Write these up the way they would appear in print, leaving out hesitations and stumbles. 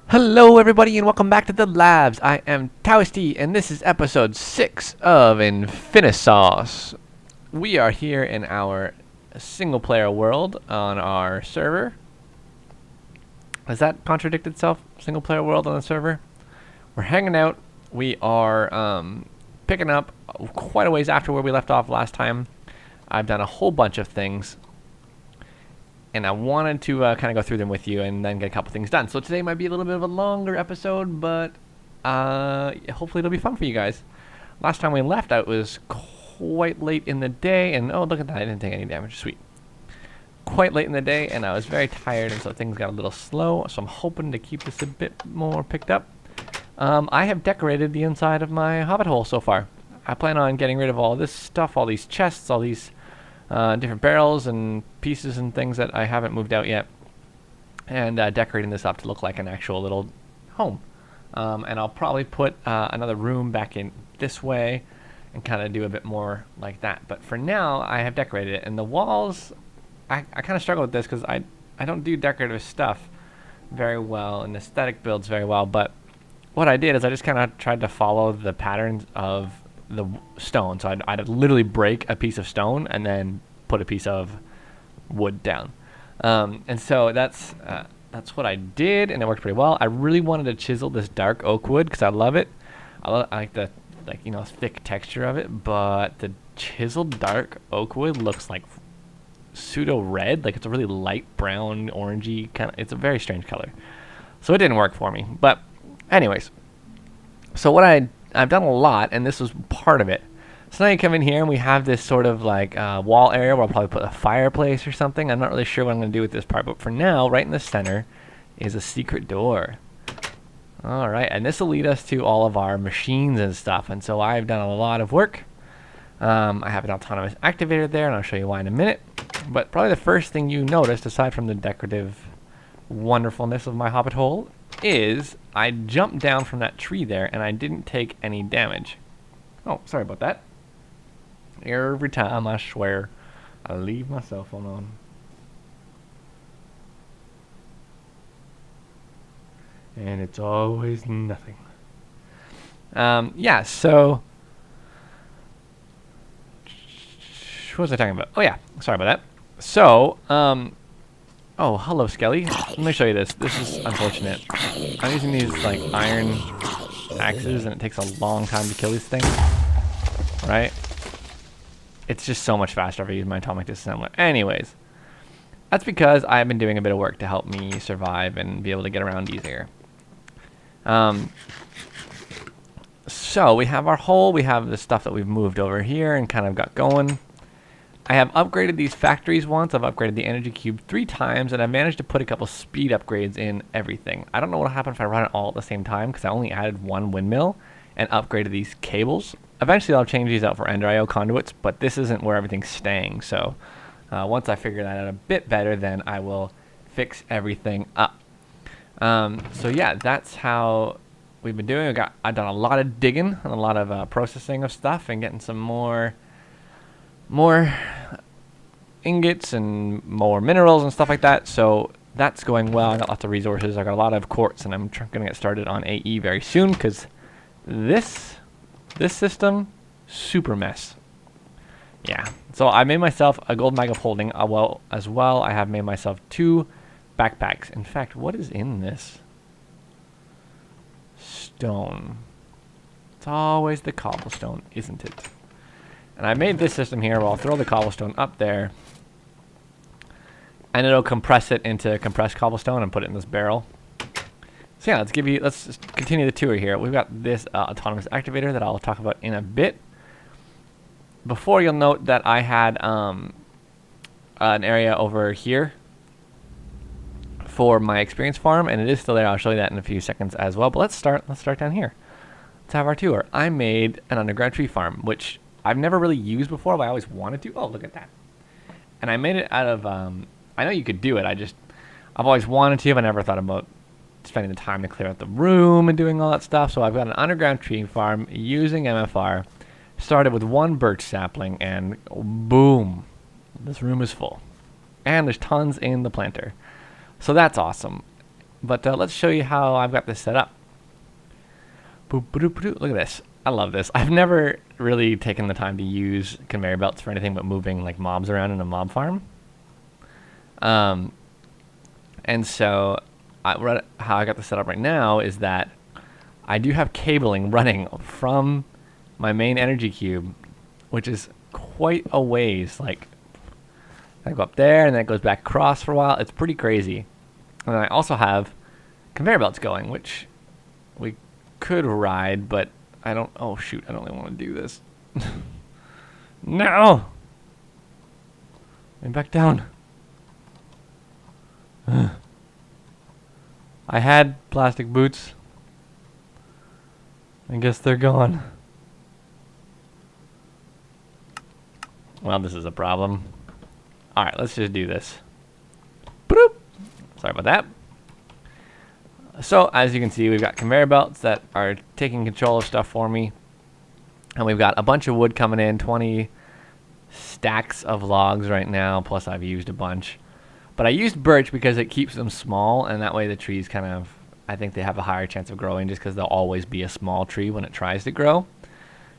Hello everybody and welcome back to the labs. I am Towsty and this is episode 6 of InfiniSauce. We are here in our single player world on our server. Does that contradict itself? Single player world on the server? We're hanging out. We are picking up quite a ways after where we left off last time. I've done a whole bunch of things. And I wanted to kind of go through them with you and then get a couple things done. So today might be a little bit of a longer episode, but hopefully it'll be fun for you guys. Last time we left, it was quite late in the day, and oh, look at that, I didn't take any damage, sweet. Quite late in the day, and I was very tired, and so things got a little slow, so I'm hoping to keep this a bit more picked up. I have decorated the inside of my hobbit hole so far. I plan on getting rid of all this stuff, all these chests, all these different barrels and pieces and things that I haven't moved out yet, and decorating this up to look like an actual little home. And I'll probably put another room back in this way and kind of do a bit more like that. But for now, I have decorated it. And the walls, I kind of struggle with this because I don't do decorative stuff very well and aesthetic builds very well. But what I did is I just kind of tried to follow the patterns of the stone. So I'd literally break a piece of stone and then put a piece of wood down. And so that's what I did, and it worked pretty well. I really wanted to chisel this dark oak wood because I love it. I like the thick texture of it, but the chiseled dark oak wood looks like pseudo red, like it's a really light brown orangey kind of. It's a very strange color, so it didn't work for me. But anyways, so what I've done a lot, and this was part of it. So now you come in here and we have this sort of like wall area where I'll probably put a fireplace or something. I'm not really sure what I'm going to do with this part, but for now, right in the center is a secret door. Alright, and this will lead us to all of our machines and stuff, and so I've done a lot of work. I have an autonomous activator there, and I'll show you why in a minute. But probably the first thing you noticed, aside from the decorative wonderfulness of my hobbit hole, is I jumped down from that tree there and I didn't take any damage. Oh, sorry about that. Every time, I swear, I leave my cell phone on. And it's always nothing. Yeah, so what was I talking about? Oh yeah, sorry about that. So, oh, hello, Skelly. Let me show you this. This is unfortunate. I'm using these, like, iron axes, and it takes a long time to kill these things. Right? It's just so much faster if I use my atomic disassembler. Anyways, that's because I've been doing a bit of work to help me survive and be able to get around easier. So, we have our hole. We have the stuff that we've moved over here and kind of got going. I have upgraded these factories once. I've upgraded the energy cube 3 times, and I've managed to put a couple speed upgrades in everything. I don't know what will happen if I run it all at the same time, because I only added 1 windmill and upgraded these cables. Eventually I'll change these out for Ender IO conduits, but this isn't where everything's staying. So once I figure that out a bit better, then I will fix everything up. So yeah, that's how we've been doing. I've done a lot of digging and a lot of processing of stuff and getting some more ingots and more minerals and stuff like that. So that's going well. I got lots of resources. I got a lot of quartz, and I'm going to get started on AE very soon because this system, super mess. Yeah. So I made myself a gold mag of holding. As well, I have made myself 2 backpacks. In fact, what is in this? Stone. It's always the cobblestone, isn't it? And I made this system here where I'll throw the cobblestone up there, and it'll compress it into compressed cobblestone and put it in this barrel. So yeah, let's just continue the tour here. We've got this autonomous activator that I'll talk about in a bit. Before, you'll note that I had an area over here for my experience farm, and it is still there. I'll show you that in a few seconds as well. But let's start down here. Let's have our tour. I made an underground tree farm, which I've never really used before, but I always wanted to. Oh, look at that. And I made it out of, I know you could do it. I've always wanted to, but I never thought about spending the time to clear out the room and doing all that stuff. So I've got an underground tree farm using MFR. Started with 1 birch sapling, and boom, this room is full. And there's tons in the planter. So that's awesome. But let's show you how I've got this set up. Look at this. I love this. I've never really taken the time to use conveyor belts for anything but moving like mobs around in a mob farm. And so how I got this set up right now is that I do have cabling running from my main energy cube, which is quite a ways. Like, I go up there and then it goes back across for a while. It's pretty crazy. And then I also have conveyor belts going, which we could ride, but I don't. Oh shoot! I don't really want to do this. No. And back down. I had plastic boots. I guess they're gone. Well, this is a problem. Alright, let's just do this. Boop. Sorry about that. So, as you can see, we've got conveyor belts that are taking control of stuff for me. And we've got a bunch of wood coming in, 20 stacks of logs right now, plus I've used a bunch. But I used birch because it keeps them small, and that way the trees kind of, I think they have a higher chance of growing just because they'll always be a small tree when it tries to grow.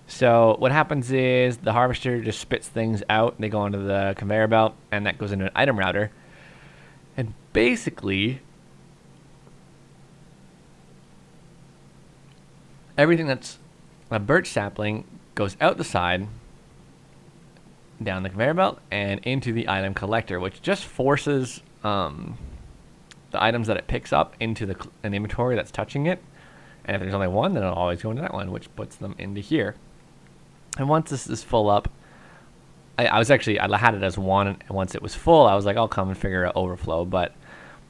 So what happens is the harvester just spits things out, they go onto the conveyor belt, and that goes into an item router. And basically, everything that's a birch sapling goes out the side, down the conveyor belt, and into the item collector, which just forces the items that it picks up into an inventory that's touching it. And if there's only one, then it'll always go into that one, which puts them into here. And once this is full up, I had it as one, and once it was full, I was like, I'll come and figure out overflow, but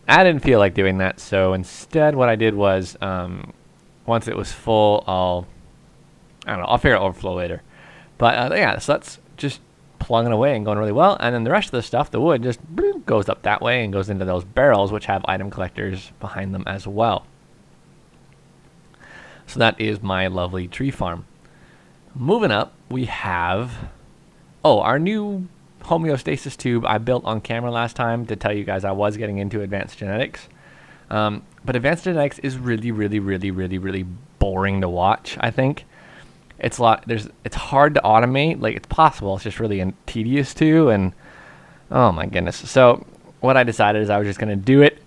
I didn't feel like doing that, so instead what I did was, once it was full, I'll figure out overflow later. But yeah, so that's just plugging away and going really well, and then the rest of the stuff, the wood, just goes up that way and goes into those barrels, which have item collectors behind them as well. So that is my lovely tree farm. Moving up, we have our new homeostasis tube I built on camera last time to tell you guys I was getting into advanced genetics. But advanced genetics is really, really, really, really, really boring to watch, I think. It's hard to automate. Like, it's possible, it's just really tedious too, and oh my goodness. So what I decided is I was just going to do it.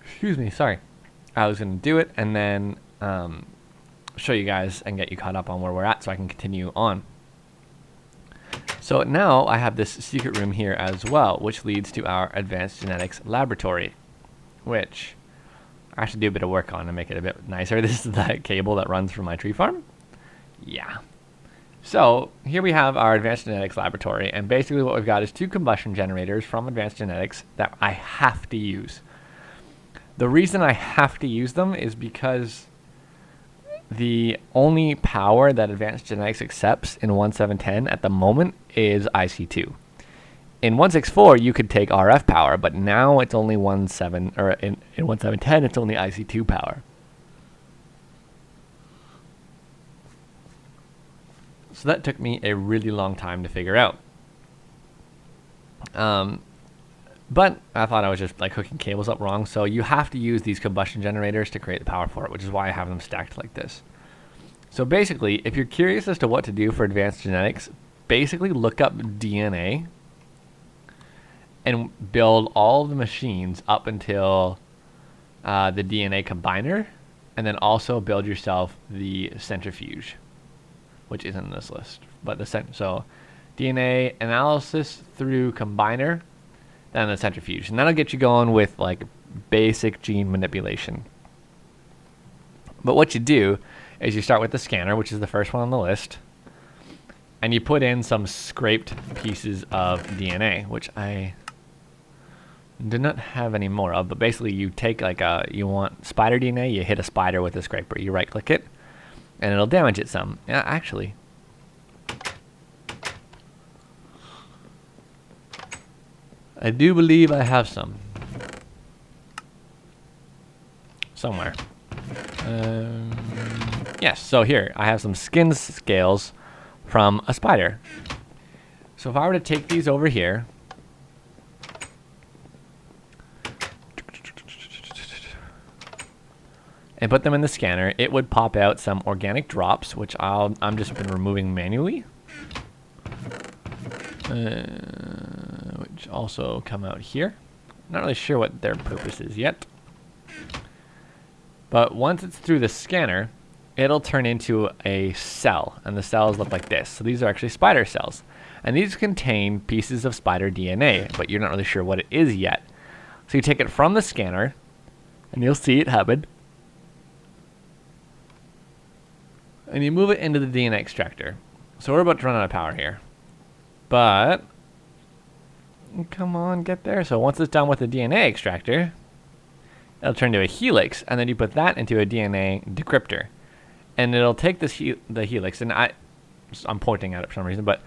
Excuse me, sorry. I was going to do it and then show you guys and get you caught up on where we're at so I can continue on. So now I have this secret room here as well, which leads to our advanced genetics laboratory, which I have to do a bit of work on to make it a bit nicer. This is the cable that runs from my tree farm. Yeah. So here we have our advanced genetics laboratory, and basically what we've got is 2 combustion generators from advanced genetics that I have to use. The reason I have to use them is because the only power that advanced genetics accepts in 1.7.10 at the moment is IC2. In 1.6.4 you could take RF power, but now it's only 1.7, or in 1.7.10 it's only IC2 power. So that took me a really long time to figure out. But I thought I was just like hooking cables up wrong, so you have to use these combustion generators to create the power for it, which is why I have them stacked like this. So basically, if you're curious as to what to do for advanced genetics, basically look up DNA and build all the machines up until the DNA combiner, and then also build yourself the centrifuge, which isn't in this list. But so DNA analysis through combiner, then the centrifuge, and that'll get you going with like basic gene manipulation. But what you do is you start with the scanner, which is the first one on the list, and you put in some scraped pieces of DNA, which I do not have any more of, but basically you take like you want spider DNA, you hit a spider with a scraper, you right click it, and it'll damage it some. Yeah, actually, I do believe I have some somewhere. Yes, so here I have some skin scales from a spider. So if I were to take these over here and put them in the scanner, it would pop out some organic drops, which I'm just been removing manually. Which also come out here. Not really sure what their purpose is yet. But once it's through the scanner, it'll turn into a cell, and the cells look like this. So these are actually spider cells. And these contain pieces of spider DNA, but you're not really sure what it is yet. So you take it from the scanner, and you'll see it happen. And you move it into the DNA extractor. So we're about to run out of power here. But, come on, get there. So once it's done with the DNA extractor, it'll turn to a helix, and then you put that into a DNA decryptor. And it'll take this the helix, and I'm pointing at it for some reason, but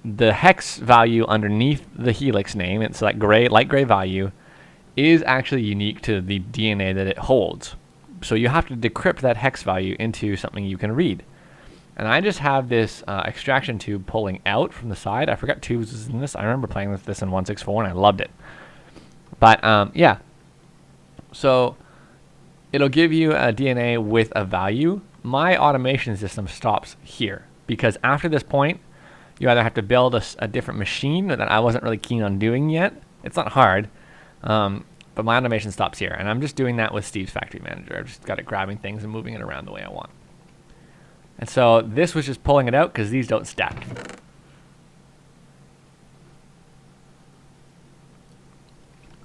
the hex value underneath the helix name, it's that light gray value, is actually unique to the DNA that it holds. So you have to decrypt that hex value into something you can read. And I just have this extraction tube pulling out from the side. I forgot tubes was in this. I remember playing with this in 1.6.4 and I loved it. But yeah. So it'll give you a DNA with a value. My automation system stops here because after this point, you either have to build a different machine that I wasn't really keen on doing yet. It's not hard, but my automation stops here. And I'm just doing that with Steve's Factory Manager. I've just got it grabbing things and moving it around the way I want. And so this was just pulling it out because these don't stack.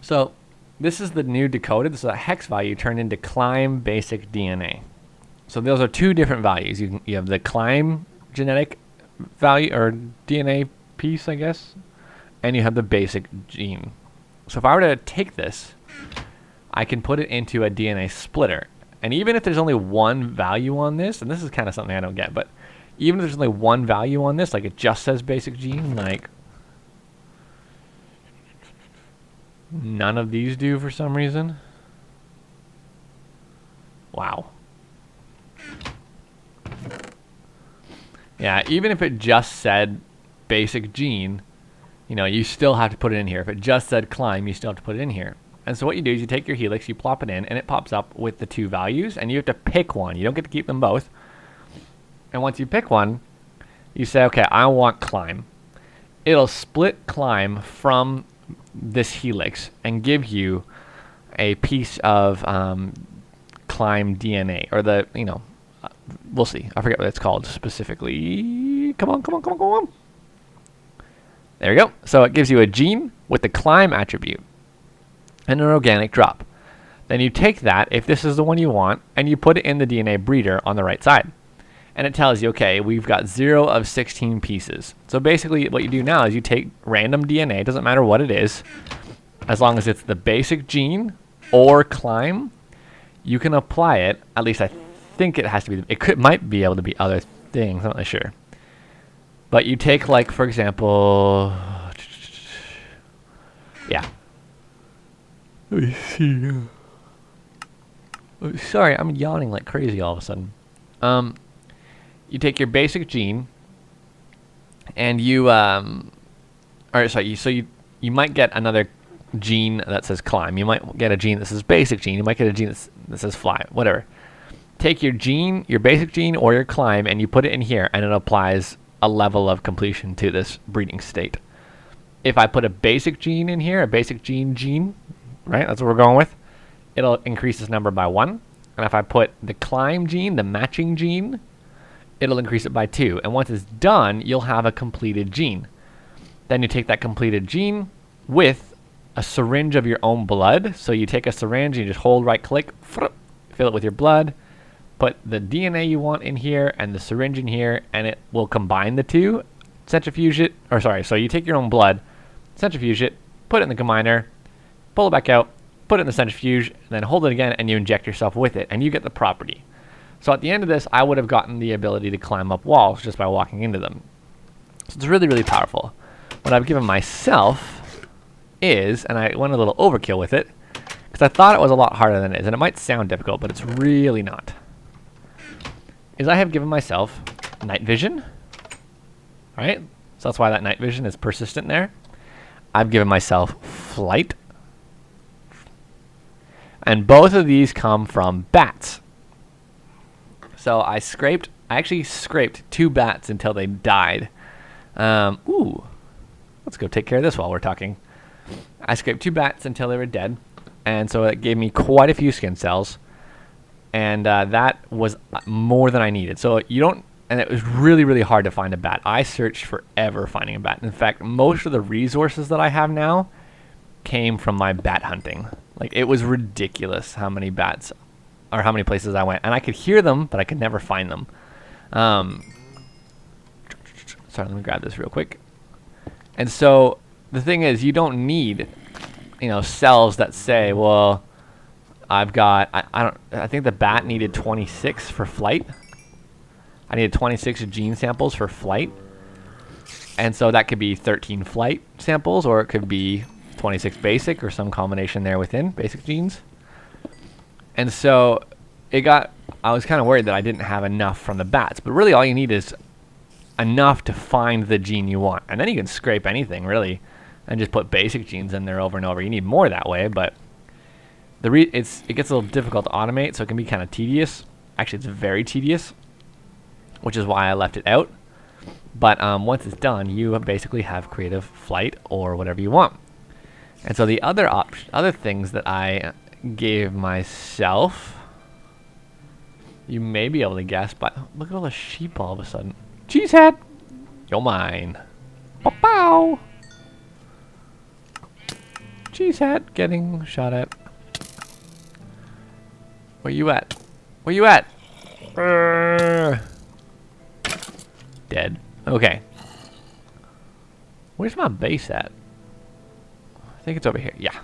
So this is the new decoded, so that hex value turned into climb basic DNA. So those are two different values. You have the climb genetic value or DNA piece, I guess, and you have the basic gene. So if I were to take this, I can put it into a DNA splitter. And even if there's only one value on this, and this is kind of something I don't get, but even if there's only one value on this, like it just says basic gene, like none of these do for some reason. Wow. Yeah, even if it just said basic gene, you know, you still have to put it in here. If it just said climb, you still have to put it in here. And so what you do is you take your helix, you plop it in, and it pops up with the two values, and you have to pick one. You don't get to keep them both. And once you pick one, you say, okay, I want climb. It'll split climb from this helix and give you a piece of climb DNA, or the, you know, we'll see. I forget what it's called specifically. Come on, come on, come on, come on. There we go. So it gives you a gene with the climb attribute and an organic drop. Then you take that, if this is the one you want, and you put it in the DNA breeder on the right side. And it tells you, okay, we've got 0 of 16 pieces. So basically what you do now is you take random DNA, it doesn't matter what it is, as long as it's the basic gene or climb, you can apply it. At least I think it has to be, might be able to be other things, I'm not really sure. But you take, like, for example, yeah. Let me see. Oh, sorry, I'm yawning like crazy all of a sudden. You take your basic gene, and you you might get another gene that says climb. You might get a gene that says basic gene. You might get a gene that says fly. Whatever. Take your gene, your basic gene or your climb, and you put it in here, and it applies a level of completion to this breeding state. If I put a basic gene in here, a basic gene, right? That's what we're going with. It'll increase this number by 1. And if I put the climb gene, the matching gene, it'll increase it by 2. And once it's done, you'll have a completed gene. Then you take that completed gene with a syringe of your own blood. So you take a syringe and you just hold right click, fill it with your blood, put the DNA you want in here and the syringe in here, and it will combine the two, centrifuge it, or sorry, so you take your own blood, centrifuge it, put it in the combiner, pull it back out, put it in the centrifuge, and then hold it again, and you inject yourself with it, and you get the property. So at the end of this, I would have gotten the ability to climb up walls just by walking into them. So it's really, really powerful. What I've given myself is, and I went a little overkill with it, because I thought it was a lot harder than it is, and it might sound difficult, but it's really not, is I have given myself night vision, right? So that's why that night vision is persistent there. I've given myself flight. And both of these come from bats. So I actually scraped 2 bats until they died. Ooh, let's go take care of this while we're talking. I scraped 2 bats until they were dead, and so it gave me quite a few skin cells, and that was more than I needed. So and it was really, really hard to find a bat. I searched forever finding a bat. In fact, most of the resources that I have now came from my bat hunting. Like, it was ridiculous how many bats, or how many places I went, and I could hear them, but I could never find them. Sorry, let me grab this real quick. And so the thing is, you don't need, cells that say, well, I've got, I think the bat needed 26 for flight. I needed 26 gene samples for flight. And so that could be 13 flight samples, or it could be 26 basic, or some combination there within basic genes. And so I was kind of worried that I didn't have enough from the bats, but really all you need is enough to find the gene you want. And then you can scrape anything, really, and just put basic genes in there over and over. You need more that way, but it gets a little difficult to automate, so it can be kind of tedious. Actually, it's very tedious, which is why I left it out. But once it's done, you basically have creative flight or whatever you want. And so the other things that I gave myself, you may be able to guess, but look at all the sheep all of a sudden. Cheesehead, you're mine. Pow! Cheesehead getting shot at. Where you at? Where you at? Dead. Okay. Where's my base at? I think it's over here. Yeah.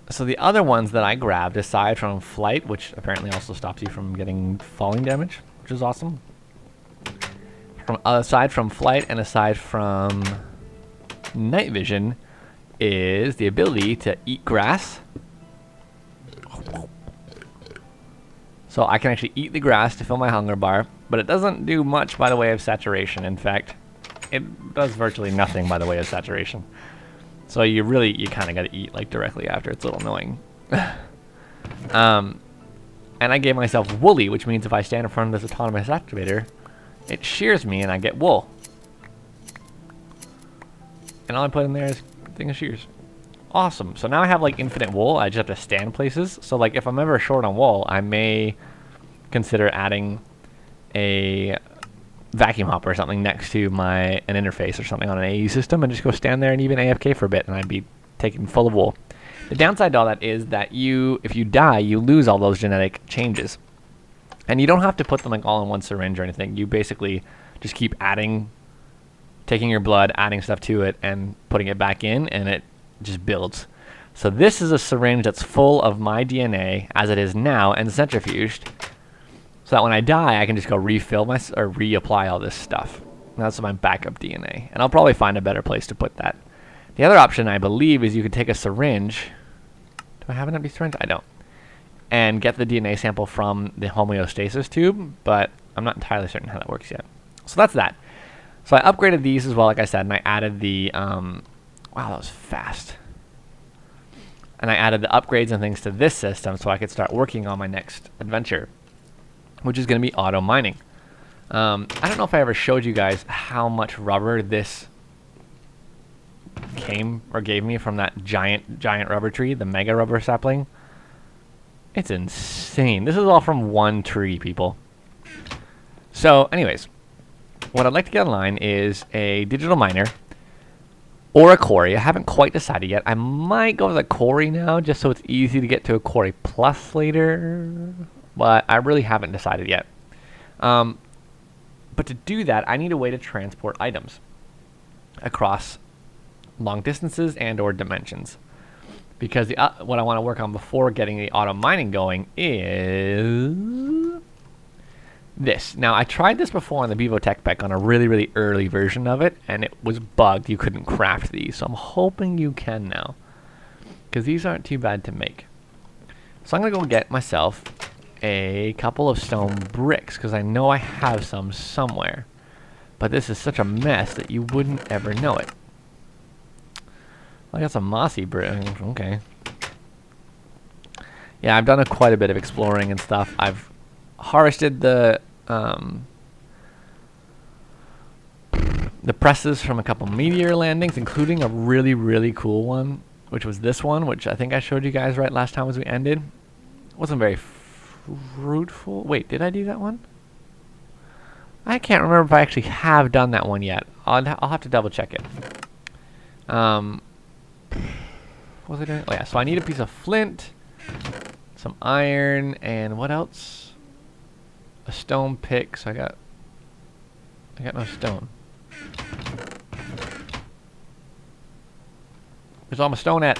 So the other ones that I grabbed, aside from flight, which apparently also stops you from getting falling damage, which is awesome. Aside from flight and aside from night vision, is the ability to eat grass. So I can actually eat the grass to fill my hunger bar, but it doesn't do much by the way of saturation. In fact, it does virtually nothing by the way of saturation. So you kind of got to eat like directly after. It's a little annoying. And I gave myself woolly, which means if I stand in front of this autonomous activator, it shears me and I get wool. And all I put in there is a thing of shears. Awesome. So now I have like infinite wool. I just have to stand places. So like if I'm ever short on wool, I may consider adding a vacuum hopper or something next to an interface or something on an AE system, and just go stand there and even AFK for a bit, and I'd be taken full of wool. The downside to all that is that if you die, you lose all those genetic changes, and you don't have to put them like all in one syringe or anything. You basically just keep taking your blood, adding stuff to it, and putting it back in, and it just builds. So this is a syringe that's full of my DNA as it is now and centrifuged, so that when I die, I can just go reapply all this stuff. And that's my backup DNA. And I'll probably find a better place to put that. The other option, I believe, is you could take a syringe. Do I have an empty syringe? I don't. And get the DNA sample from the homeostasis tube, but I'm not entirely certain how that works yet. So that's that. So I upgraded these as well, like I said, and I added the... wow, that was fast. And I added the upgrades and things to this system so I could start working on my next adventure, which is going to be auto mining. I don't know if I ever showed you guys how much rubber this gave me from that giant rubber tree, the mega rubber sapling. It's insane. This is all from one tree, people. So anyways, what I'd like to get online is a digital miner or a quarry. I haven't quite decided yet. I might go with a quarry now, just so it's easy to get to a quarry plus later. But I really haven't decided yet. But to do that, I need a way to transport items across long distances and or dimensions. Because what I want to work on before getting the auto mining going is this. Now, I tried this before on the Bevo Tech Pack on a really, really early version of it, and it was bugged. You couldn't craft these. So I'm hoping you can now, because these aren't too bad to make. So I'm going to go get myself a couple of stone bricks, because I know I have some somewhere. But this is such a mess that you wouldn't ever know it. I got some mossy bricks. Okay. Yeah, I've done quite a bit of exploring and stuff. I've harvested the presses from a couple meteor landings, including a really, really cool one, which was this one, which I think I showed you guys right last time as we ended. It wasn't very fruitful. Wait, did I do that one? I can't remember if I actually have done that one yet. I'll have to double check it. What was I doing? Oh yeah, so I need a piece of flint, some iron, and what else? A stone pick. So I got no stone. Where's all my stone at?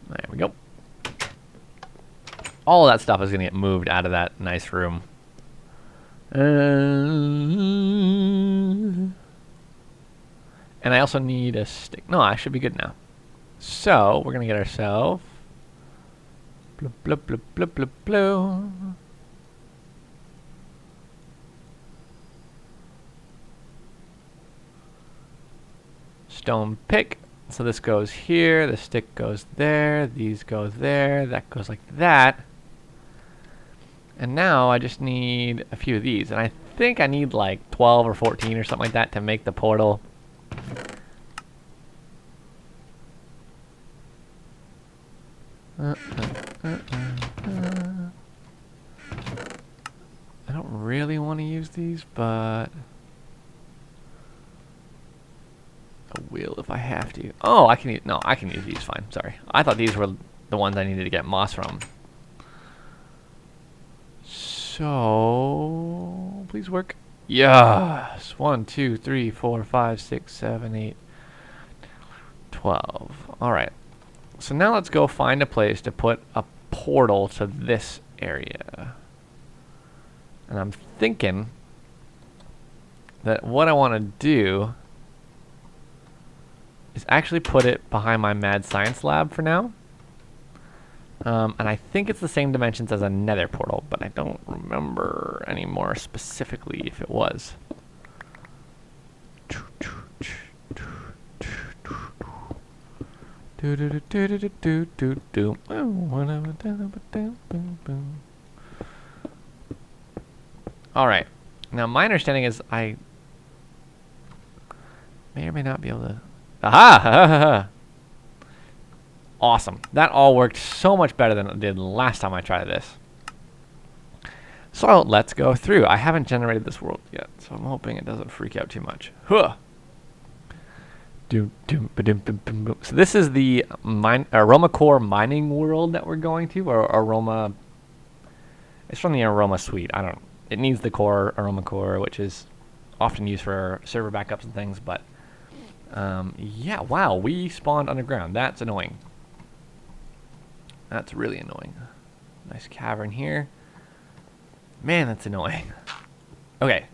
There we go. All of that stuff is going to get moved out of that nice room. And I also need a stick. No, I should be good now. So, we're going to get ourselves... Bloop, bloop, bloop, bloop, bloop, bloop. Stone pick. So this goes here, the stick goes there, these goes there, that goes like that. And now I just need a few of these. And I think I need like 12 or 14 or something like that to make the portal. I don't really want to use these, but I will if I have to. Oh, I can use, no, I can use these fine. Sorry. I thought these were the ones I needed to get moss from. So, please work. Yes. 1, 2, 3, 4, 5, 6, 7, 8, 12. All right. So now let's go find a place to put a portal to this area. And I'm thinking that what I want to do is actually put it behind my mad science lab for now. And I think it's the same dimensions as a nether portal, but I don't remember anymore specifically if it was. Alright. Now my understanding is I may or may not be able to... Aha! Awesome. That all worked so much better than it did last time I tried this. So let's go through. I haven't generated this world yet, so I'm hoping it doesn't freak out too much. Huh. So this is the Aroma Core mining world that we're going to, or Aroma... It's from the Aroma suite. It needs the core, Aroma Core, which is often used for server backups and things, but... yeah, wow, we spawned underground. That's annoying. That's really annoying. Nice cavern here. Man, that's annoying. Okay.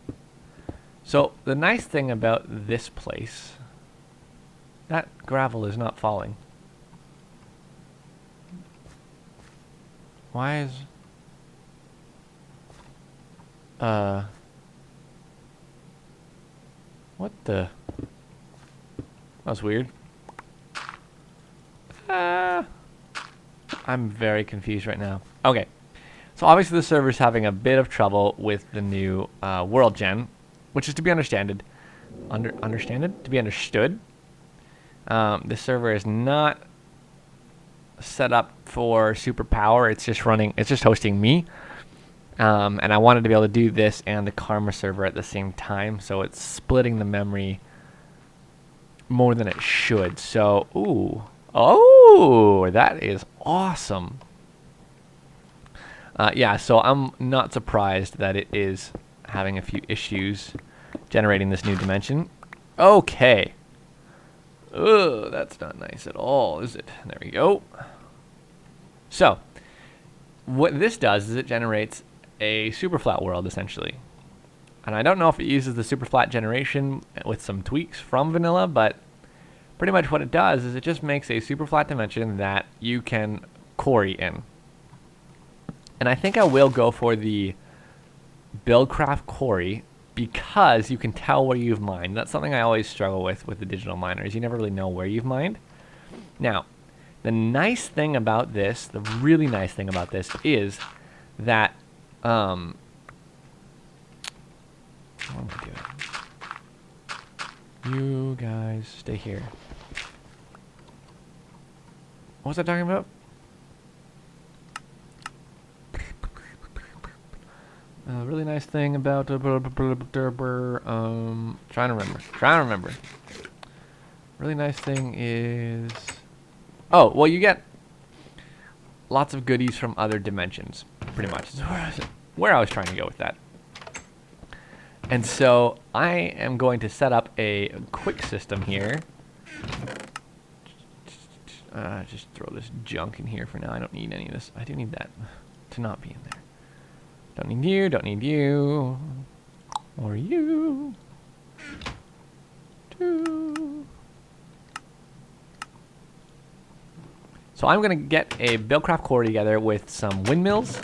So, the nice thing about this place... That gravel is not falling. Why is... What the... That's weird. I'm very confused right now. Okay. So obviously the server's having a bit of trouble with the new world gen, which is to be understood. This server is not set up for super power. It's just hosting me. And I wanted to be able to do this and the Karma server at the same time, so it's splitting the memory more than it should. So, oh, that is awesome. Yeah, so I'm not surprised that it is having a few issues generating this new dimension. Okay. Oh, that's not nice at all, is it? There we go. So, what this does is it generates a super flat world, essentially. And I don't know if it uses the super flat generation with some tweaks from vanilla, but pretty much what it does is it just makes a super flat dimension that you can quarry in. And I think I will go for the Buildcraft quarry because you can tell where you've mined. That's something I always struggle with the digital miners. You never really know where you've mined. Now, the nice thing about this, the really nice thing about this is that, what am I doing? You guys stay here. What was I talking about? Really nice thing about trying to remember. Really nice thing is, oh, well, you get lots of goodies from other dimensions, pretty much. Is where I was trying to go with that. And so I am going to set up a quick system here. Just throw this junk in here for now. I don't need any of this. I do need that to not be in there. Don't need you, don't need you. Or you. Two. So I'm going to get a Buildcraft core together with some windmills.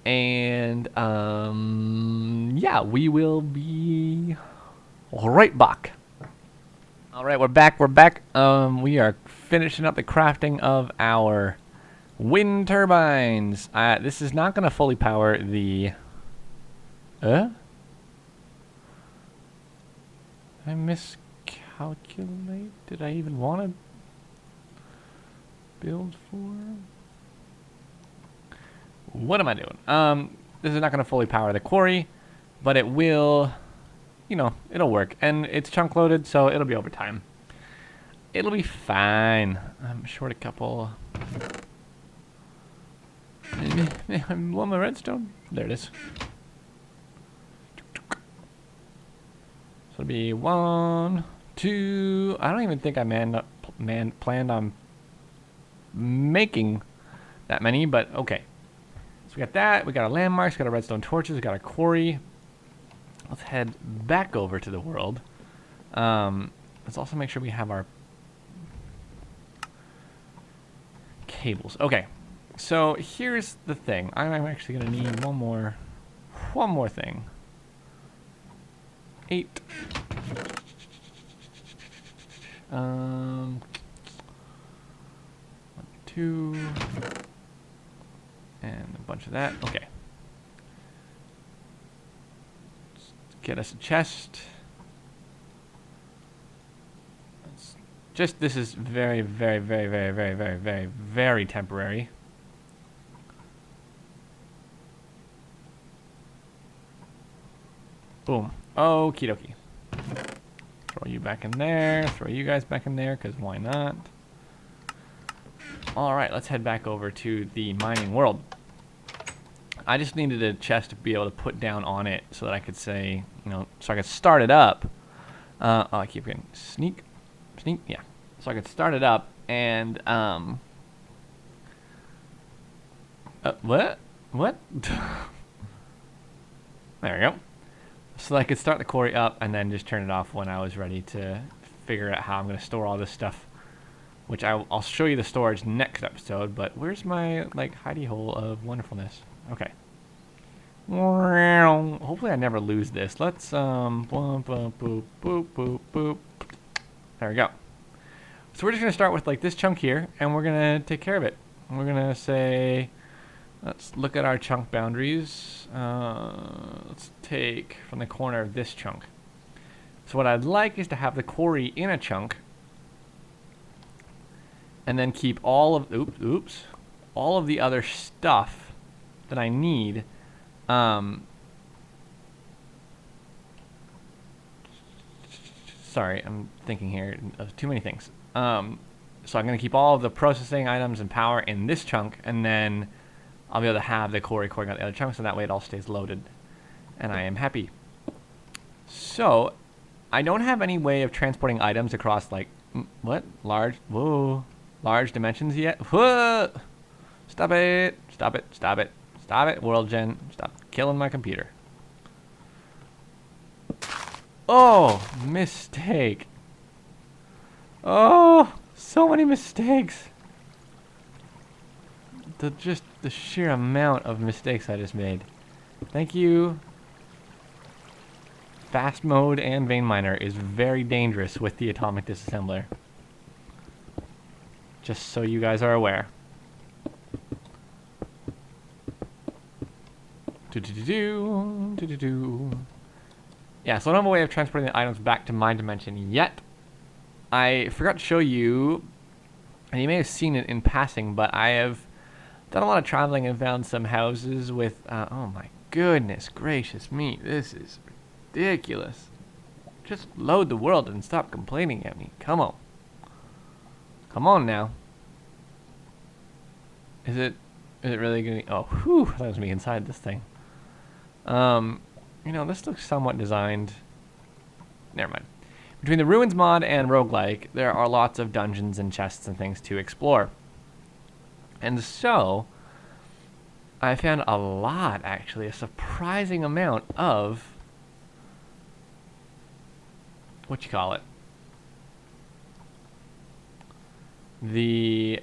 And, yeah, we will be right back. All right, we're back. We are finishing up the crafting of our wind turbines. This is not going to fully power the... I miscalculate? Did I even want to build for... What am I doing? This is not going to fully power the quarry, but it will, you know, it'll work. And it's chunk loaded, so it'll be over time. It'll be fine. I'm short a couple. I want my redstone. There it is. So it'll be 1, 2. I don't even think I planned on making that many, but okay. So we got that. We got our landmarks. We got our redstone torches. We got our quarry. Let's head back over to the world. Let's also make sure we have our cables. Okay. So here's the thing. I'm actually gonna need one more thing. 8. 1, 2, and a bunch of that. Okay. Let's get us a chest. This is very, very, very, very, very, very, very, very temporary. Boom. Okie dokie. Throw you back in there. Throw you guys back in there, because why not? Alright, let's head back over to the mining world. I just needed a chest to be able to put down on it so that I could say, you know, so I could start it up. Oh, I keep getting sneak, yeah. So I could start it up and, what? There we go. So I could start the quarry up and then just turn it off when I was ready to figure out how I'm going to store all this stuff. Which I'll show you the storage next episode, but where's my, like, hidey hole of wonderfulness? Okay. Hopefully I never lose this. Let's, boop, boop, boop, boop, boop, boop. There we go. So we're just going to start with, like, this chunk here, and we're going to take care of it. And we're going to say, let's look at our chunk boundaries. Let's take from the corner of this chunk. So what I'd like is to have the quarry in a chunk, and then keep all of, all of the other stuff that I need. Sorry, I'm thinking here of too many things. So I'm going to keep all of the processing items and power in this chunk, and then I'll be able to have the quarry on the other chunks, and that way it all stays loaded. And I am happy. So, I don't have any way of transporting items across, like, large dimensions yet. Whoa! Stop it, world gen. Stop killing my computer. Oh, mistake. Oh, so many mistakes. The sheer amount of mistakes I just made. Thank you. fast mode and vein miner is very dangerous with the atomic disassembler. Just so you guys are aware. Yeah, so I don't have a way of transporting the items back to my dimension yet. I forgot to show you, and you may have seen it in passing, but I have done a lot of traveling and found some houses with, oh my goodness gracious me, this is ridiculous. Just load the world and stop complaining at me. Come on. Come on now. Is it really gonna be, oh, whew, that was me inside this thing. You know, this looks somewhat designed. Never mind. Between the Ruins mod and Roguelike, there are lots of dungeons and chests and things to explore. And so, I found a lot, actually, a surprising amount of, what you call it? The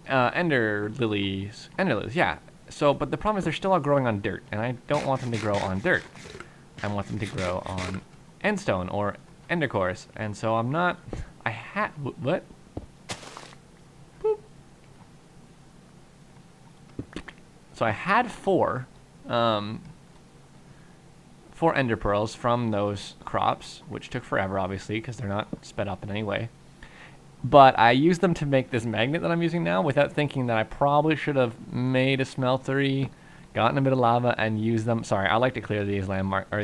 ender lilies, yeah. So, but the problem is they're still all growing on dirt, and I don't want them to grow on dirt. I want them to grow on endstone or ender cores, and so I'm not. I had what? Boop. So I had four ender pearls from those crops, which took forever, obviously, because they're not sped up in any way. But I used them to make this magnet that I'm using now without thinking that I probably should have made a smeltery, gotten a bit of lava, and used them. Sorry, I like to clear these landmarks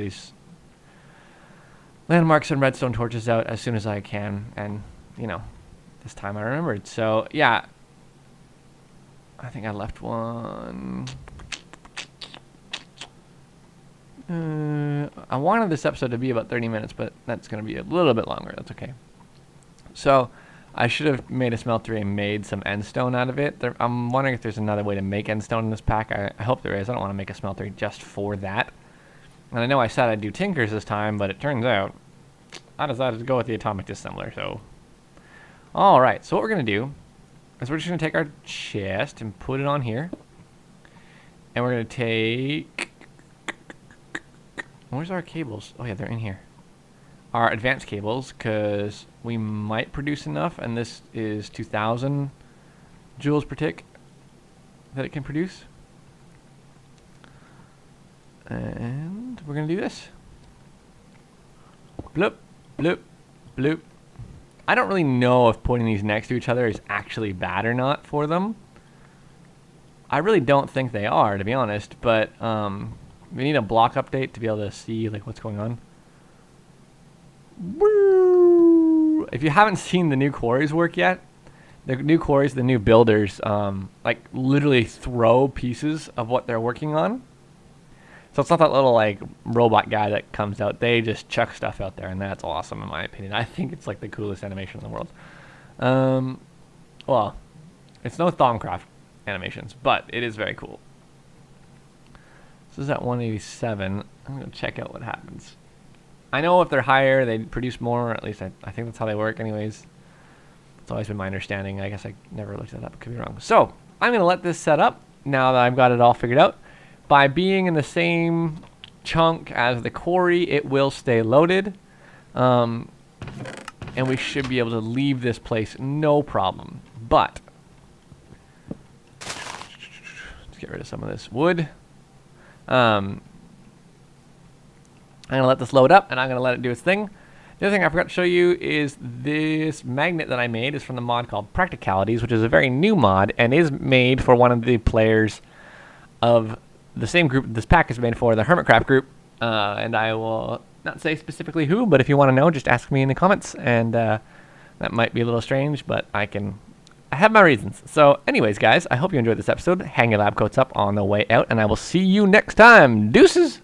and redstone torches out as soon as I can. And, you know, this time I remembered. So, yeah. I think I left one. I wanted this episode to be about 30 minutes, but that's going to be a little bit longer. That's okay. So, I should have made a smeltery and made some endstone out of it. I'm wondering if there's another way to make endstone in this pack. I hope there is. I don't want to make a smeltery just for that. And I know I said I'd do tinkers this time, but it turns out I decided to go with the atomic disassembler. So, all right. So what we're gonna do is we're just gonna take our chest and put it on here, and we're gonna take. Where's our cables? Oh yeah, they're in here. Our advanced cables, because we might produce enough, and this is 2,000 joules per tick that it can produce. And we're going to do this. Bloop, bloop, bloop. I don't really know if putting these next to each other is actually bad or not for them. I really don't think they are, to be honest, but we need a block update to be able to see like what's going on. If you haven't seen the new quarries work yet, the new quarries, the new builders, like literally throw pieces of what they're working on. So it's not that little like robot guy that comes out. They just chuck stuff out there, and that's awesome in my opinion. I think it's like the coolest animation in the world. Well, it's no Thaumcraft animations, but it is very cool. This is at 187. I'm gonna check out what happens. I know if they're higher, they produce more. Or at least I think that's how they work anyways. It's always been my understanding. I guess I never looked that up. Could be wrong. So I'm going to let this set up now that I've got it all figured out. By being in the same chunk as the quarry, it will stay loaded. And we should be able to leave this place no problem. But let's get rid of some of this wood. I'm going to let this load up, and I'm going to let it do its thing. The other thing I forgot to show you is this magnet that I made is from the mod called Practicalities, which is a very new mod, and is made for one of the players of the same group this pack is made for, the Hermitcraft group. And I will not say specifically who, but if you want to know, just ask me in the comments. And that might be a little strange, but I have my reasons. So anyways, guys, I hope you enjoyed this episode. Hang your lab coats up on the way out, and I will see you next time. Deuces!